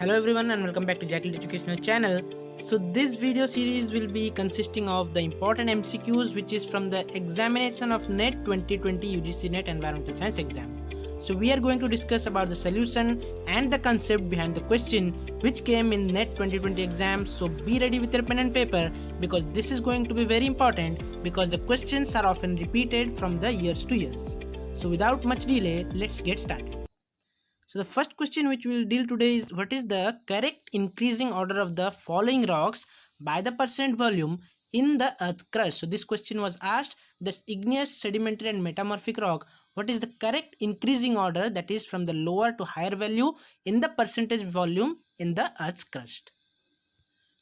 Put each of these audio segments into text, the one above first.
Hello everyone and welcome back to Jackal Educational Channel. So this video series will be consisting of the important MCQs which is from the examination of NET 2020 UGC NET Environmental Science exam. So we are going to discuss about the solution and the concept behind the question which came in NET 2020 exam. So be ready with your pen and paper because this is going to be very important because the questions are often repeated from the years to years. So without much delay, let's get started. So the first question which we will deal today is what is the correct increasing order of the following rocks by the percent volume in the earth crust. So this question was asked, this igneous, sedimentary and metamorphic rock, what is the correct increasing order that is from the lower to higher value in the percentage volume in the earth's crust.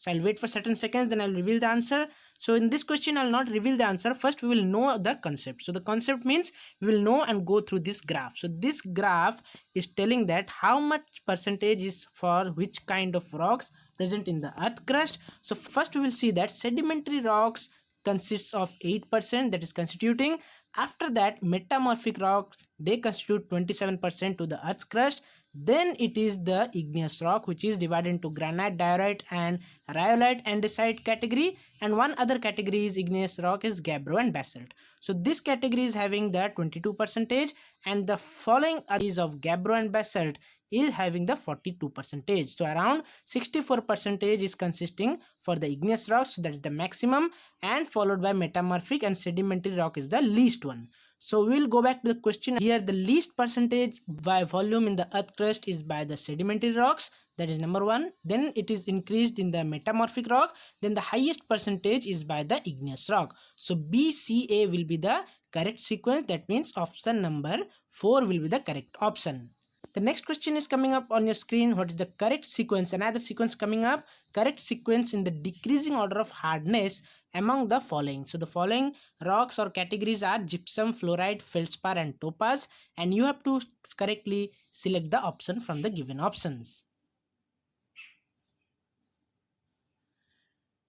So I'll wait for certain seconds, then I'll reveal the answer. So in this question, I'll not reveal the answer. First, we will know the concept. So the concept means we will know and go through this graph. So this graph is telling that how much percentage is for which kind of rocks present in the earth crust. So first we will see that sedimentary rocks consists of 8% that is constituting. After that, metamorphic rocks, they constitute 27% to the earth's crust. Then it is the igneous rock which is divided into granite, diorite and rhyolite andesite category, and one other category is igneous rock is gabbro and basalt. So this category is having the 22% and the following is of gabbro and basalt is having the 42%. So around 64% is consisting for the igneous rocks, so that is the maximum, and followed by metamorphic and sedimentary rock is the least one. So we will go back to the question. Here the least percentage by volume in the earth crust is by the sedimentary rocks, that is number one. Then it is increased in the metamorphic rock. Then the highest percentage is by the igneous rock. So BCA will be the correct sequence. That means option number 4 will be the correct option. The next question is coming up on your screen. What is the correct sequence? Another sequence coming up. Correct sequence in the decreasing order of hardness among the following. So the following rocks or categories are gypsum, fluorite, feldspar and topaz, and you have to correctly select the option from the given options.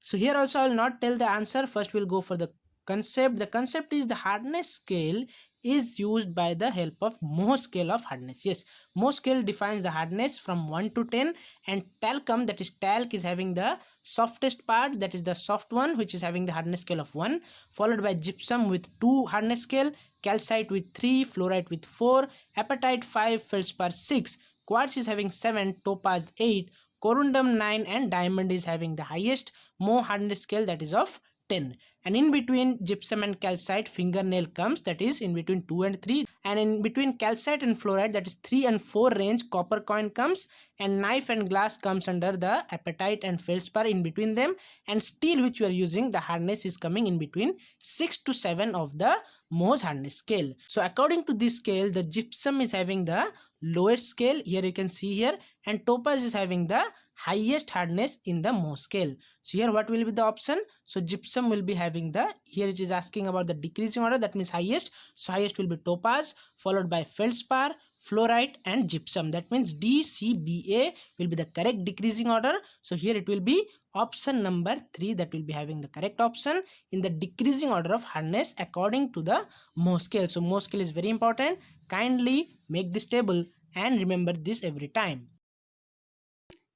So here also I will not tell the answer. First we'll go for the concept. The concept is the hardness scale is used by the help of Mohs scale of hardness. Yes, Mohs scale defines the hardness from 1 to 10, and talcum, that is talc, is having the softest part, that is the soft one, which is having the hardness scale of 1, followed by gypsum with 2 hardness scale, calcite with 3, fluorite with 4, apatite 5, feldspar 6, quartz is having 7, topaz 8, corundum 9, and diamond is having the highest Mohs hardness scale, that is of 10. And in between gypsum and calcite, fingernail comes, that is in between 2 and 3, and in between calcite and fluorite, that is 3 and 4 range, copper coin comes, and knife and glass comes under the apatite and feldspar in between them, and steel, which we are using, the hardness is coming in between 6 to 7 of the Mohs hardness scale. So according to this scale, the gypsum is having the lowest scale, here you can see here, and topaz is having the highest hardness in the Mohs scale. So here what will be the option? So gypsum will be having the, here it is asking about the decreasing order, that means highest. So highest will be topaz, followed by feldspar, fluorite and gypsum. That means DCBA will be the correct decreasing order. So here it will be option number 3 that will be having the correct option in the decreasing order of hardness according to the Mohs scale. So Mohs scale is very important. Kindly make this table and remember this every time.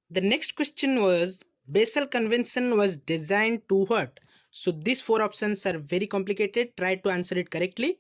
The next question was Basel convention was designed to what? So these 4 options are very complicated. Try to answer it correctly.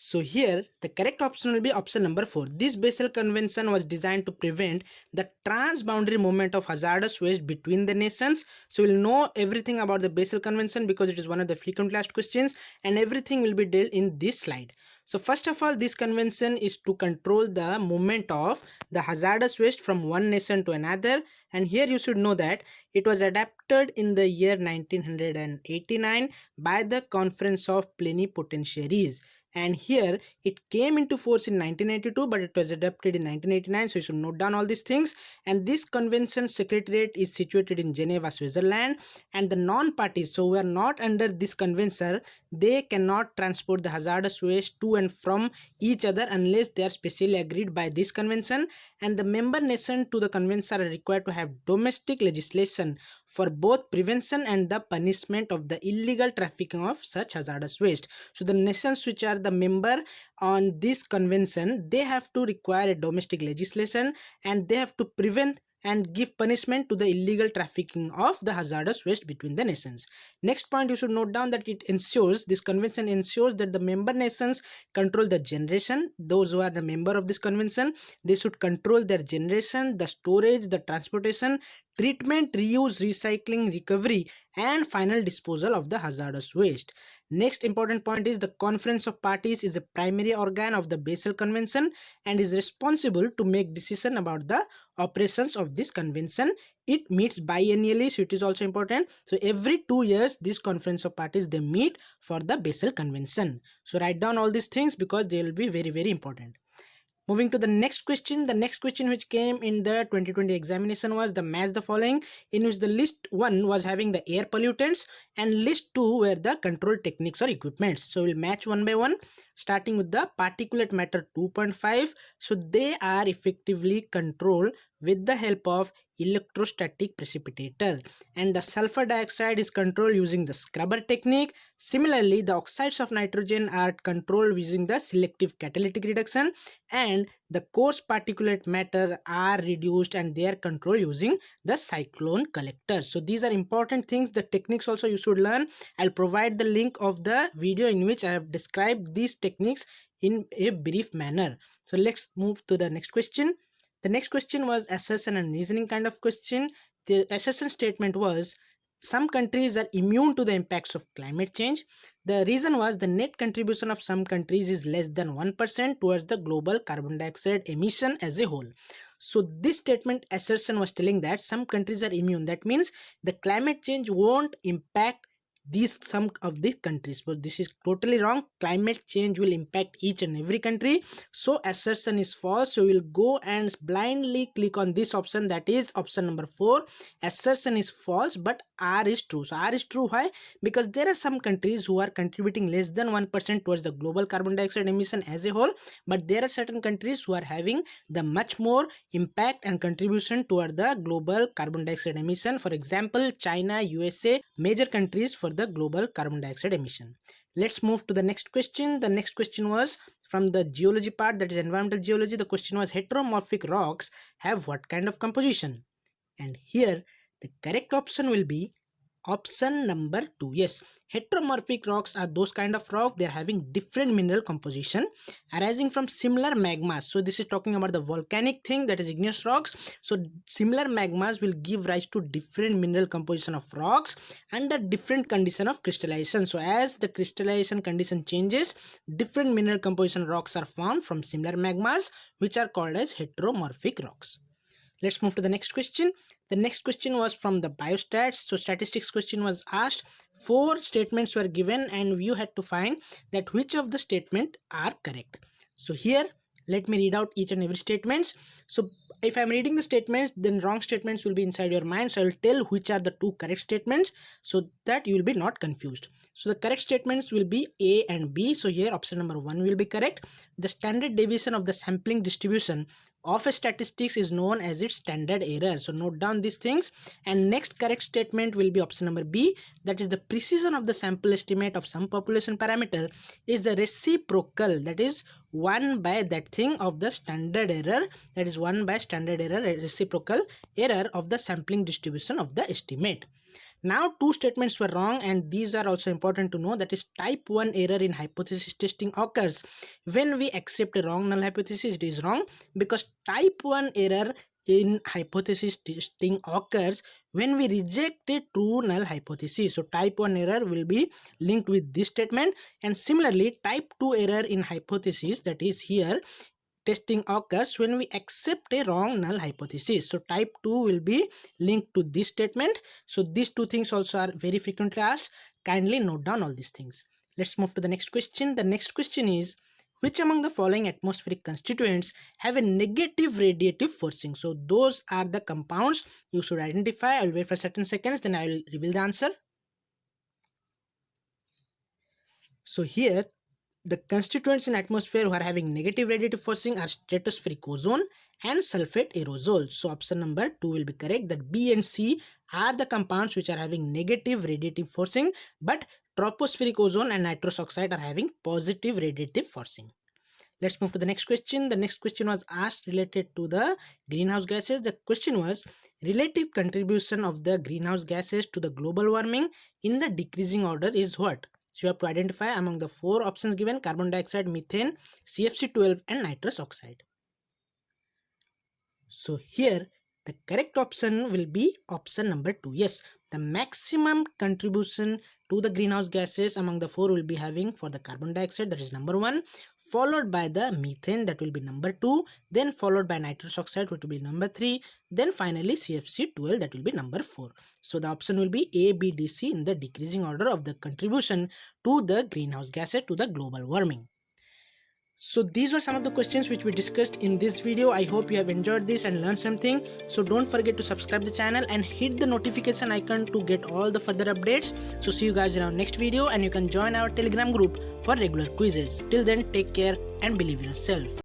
So here the correct option will be option number 4. This Basel convention was designed to prevent the transboundary movement of hazardous waste between the nations. So we'll know everything about the Basel convention because it is one of the frequently asked questions, and everything will be dealt in this slide. So first of all, this convention is to control the movement of the hazardous waste from one nation to another, and here you should know that it was adopted in the year 1989 by the Conference of Plenipotentiaries. And here it came into force in 1982, but it was adopted in 1989, so you should note down all these things. And this convention secretariat is situated in Geneva, Switzerland, and the non-parties, so we are not under this convention, they cannot transport the hazardous waste to and from each other unless they are specially agreed by this convention. And the member nations to the convention are required to have domestic legislation for both prevention and the punishment of the illegal trafficking of such hazardous waste. So the nations which are are the member on this convention, they have to require a domestic legislation, and they have to prevent and give punishment to the illegal trafficking of the hazardous waste between the nations. Next point, you should note down that this convention ensures that the member nations control the generation. Those who are the member of this convention, they should control their generation, the storage, the transportation, treatment, reuse, recycling, recovery, and final disposal of the hazardous waste. Next important point is the Conference of Parties is a primary organ of the Basel Convention and is responsible to make decision about the operations of this convention. It meets biennially, so it is also important. So every 2 years this Conference of Parties, they meet for the Basel Convention. So write down all these things because they will be very, very important. Moving to the next question which came in the 2020 examination was the match the following, in which the list 1 was having the air pollutants and list 2 were the control techniques or equipments. So we'll match one by one, starting with the particulate matter 2.5. So they are effectively controlled with the help of electrostatic precipitator, and the sulfur dioxide is controlled using the scrubber technique. Similarly, the oxides of nitrogen are controlled using the selective catalytic reduction, and the coarse particulate matter are reduced and they are controlled using the cyclone collector. So these are important things. The techniques also you should learn. I'll provide the link of the video in which I have described these techniques in a brief manner. So let's move to the next question. The next question was assertion and reasoning kind of question. The assertion statement was some countries are immune to the impacts of climate change. The reason was the net contribution of some countries is less than 1% towards the global carbon dioxide emission as a whole. So this statement assertion was telling that some countries are immune. That means the climate change won't impact some of the countries, but this is totally wrong. Climate change will impact each and every country, so assertion is false. So we'll go and blindly click on this option, that is option number 4. Assertion is false but R is true. So R is true. Why? Because there are some countries who are contributing less than 1% towards the global carbon dioxide emission as a whole, but there are certain countries who are having the much more impact and contribution toward the global carbon dioxide emission. For example, China, USA, major countries for the global carbon dioxide emission. Let's move to the next question. The next question was from the geology part, that is environmental geology. The question was heteromorphic rocks have what kind of composition? And here the correct option will be option number 2. Yes, heteromorphic rocks are those kind of rock, they are having different mineral composition arising from similar magmas. So this is talking about the volcanic thing, that is igneous rocks. So similar magmas will give rise to different mineral composition of rocks under different condition of crystallization. So as the crystallization condition changes, different mineral composition rocks are formed from similar magmas, which are called as heteromorphic rocks. Let's move to the next question. The next question was from the biostats. So statistics question was asked. 4 statements were given and you had to find that which of the statement are correct. So here let me read out each and every statements. So if I'm reading the statements, then wrong statements will be inside your mind. So I will tell which are the 2 correct statements so that you will be not confused. So the correct statements will be A and B. So here option number 1 will be correct. The standard deviation of the sampling distribution of a statistics is known as its standard error. So note down these things. And next correct statement will be option number B, that is the precision of the sample estimate of some population parameter is the reciprocal, that is 1 by that thing of the standard error, that is 1 by standard error, reciprocal error of the sampling distribution of the estimate. Now 2 statements were wrong and these are also important to know, that is type 1 error in hypothesis testing occurs when we accept a wrong null hypothesis. It is wrong because type 1 error in hypothesis testing occurs when we reject a true null hypothesis. So type 1 error will be linked with this statement, and similarly type 2 error in hypothesis, that is here testing occurs when we accept a wrong null hypothesis. So type 2 will be linked to this statement. So these 2 things also are very frequently asked. Kindly note down all these things. Let's move to the next question. The next question is, which among the following atmospheric constituents have a negative radiative forcing? So those are the compounds you should identify. I'll wait for certain seconds, then I will reveal the answer. So here the constituents in atmosphere who are having negative radiative forcing are stratospheric ozone and sulfate aerosol. So option number 2 will be correct, that B and C are the compounds which are having negative radiative forcing, but tropospheric ozone and nitrous oxide are having positive radiative forcing. Let's move to the next question. The next question was asked related to the greenhouse gases. The question was relative contribution of the greenhouse gases to the global warming in the decreasing order is what? So you have to identify among the 4 options given: carbon dioxide, methane, CFC12 and nitrous oxide. So here the correct option will be option number 2. Yes, the maximum contribution to the greenhouse gases among the 4 will be having for the carbon dioxide, that is number 1, followed by the methane, that will be number 2, then followed by nitrous oxide, which will be number 3, then finally CFC12, that will be number 4. So the option will be A, B, D, C in the decreasing order of the contribution to the greenhouse gases to the global warming. So these were some of the questions which we discussed in this video. I hope you have enjoyed this and learned something. So don't forget to subscribe the channel and hit the notification icon to get all the further updates. So see you guys in our next video, and you can join our Telegram group for regular quizzes. Till then, take care and believe in yourself.